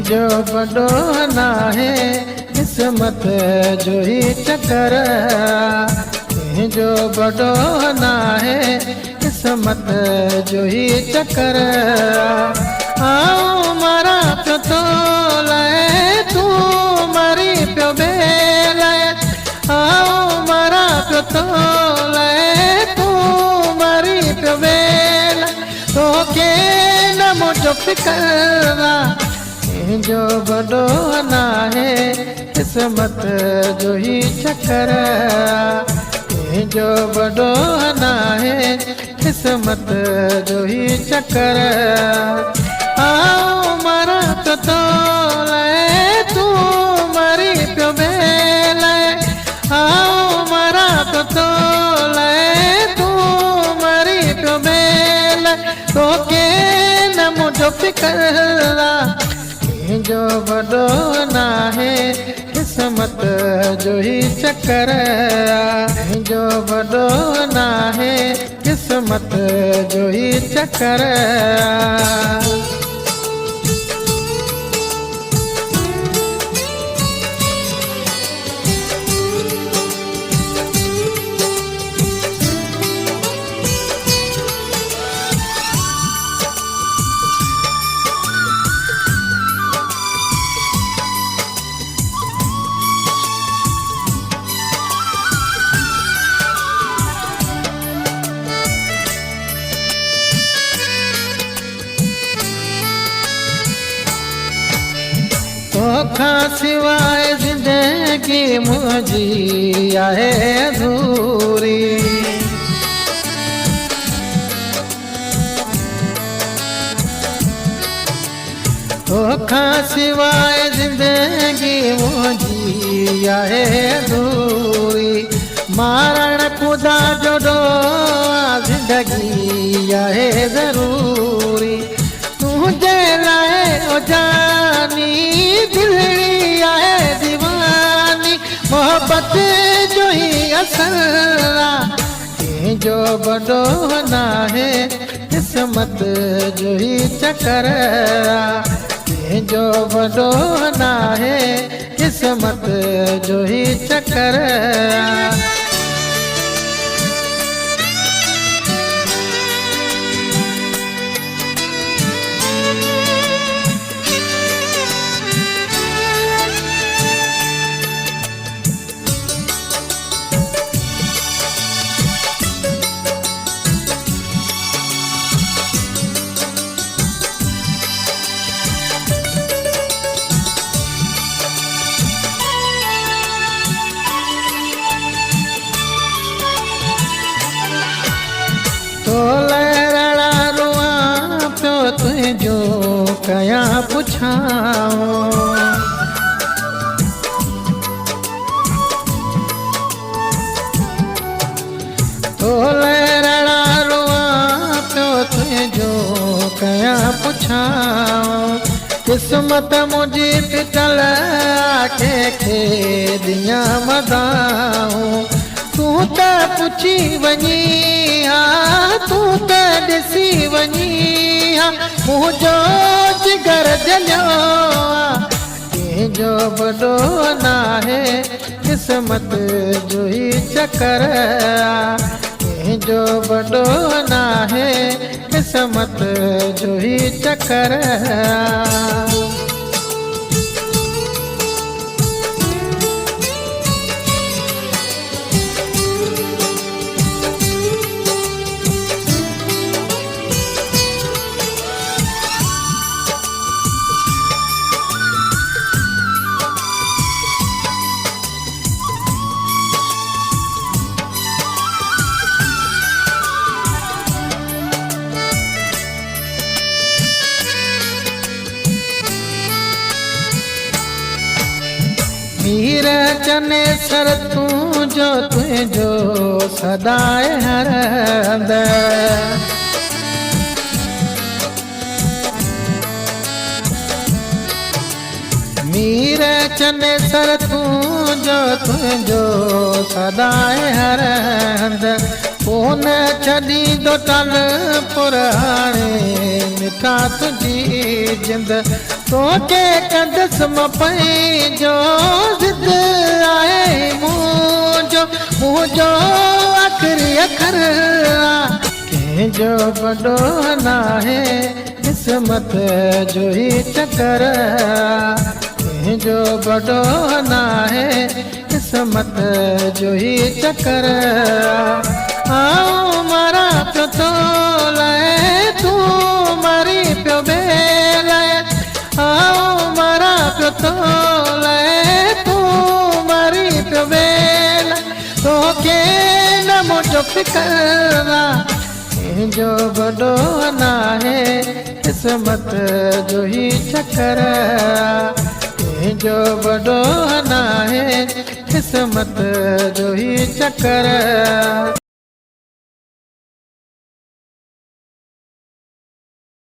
जो बड़ो ना है किस्मत जो ही चक्कर, जो बड़ो ना है किस्मत जो ही चक्कर। आओ मारा प्यो तो लाए तू मारी प्यो बेलाए, आओ मारा प्यो तो लाए तू मारी प्यो बेला। तो के न मुझो फिकरा जो बड़ो ना है किस्मत जो ही चक्कर, जो बड़ो ना है किस्मत जो ही चक्कर। आओ मारा तो लाए तू मारी प्यो बेलाए, आओ मारा तो लाए तू मारी प्यो बेलाए। तो के न मुझो फिकरा जो बड़ो ना है किस्मत जो ही चक्कर, जो बड़ो ना है किस्मत जो ही चक्कर। तोखा सिवाय जिंदगी मुझी आहे अधूरी, तोखा सिवाय जिंदगी मुझी आहे अधूरी। मारण खुदा जोड़ो जिंदगी आहे ज़रूरी। तुझे लाए ओ जानी दिलड़ी आए दीवानी, मोहब्बत जो ही असल जो बड़ो ना है किस्मत जो ही चक्कर, जो बड़ो ना है किस्मत जो ही चक्कर। तो लहरा रुआ प्यो तुझो कया पुछाओ, तो लहरा रुआ प्यो तुझो कया पुछाओ। किस्मत मुझी पिटल के दिया मदाऊं। तू त पुछी वञी तू त ॾिसी वञी मुंहिंजो जिगर जलियो। जो बड़ो ना है किस्मत जो ही चक्कर, जो बड़ो ना है किस्मत जो ही चक्कर। मीर चने सर तू जो तुझो सदाए हर अंदर। मीर चने सर तू जो तुझो सदाए हर अंदर। कोन छड़ी दो टल पुराणे मिठा तुझी जिंद तोखे कंदसि मां पंहिंजो ज़िद आहे मुंहिंजो आख़िरी अखर कंहिंजो वॾो नाहे किस्मत जो ही चकर कंहिंजो वॾो नाहे किस्मत जो ही चकर आऊं मारा पियो तो लाइ तूं मारी पियो ॿिए लाइ आऊं मारा पियो तो लाइ तूं मारी पियो ॿिए लाइ तोखे न मुंहिंजो फिकर कंहिंजो वॾो नाहे किस्मत जो ही चकर कंहिंजो वॾो नाहे किस्मत जो ही चकर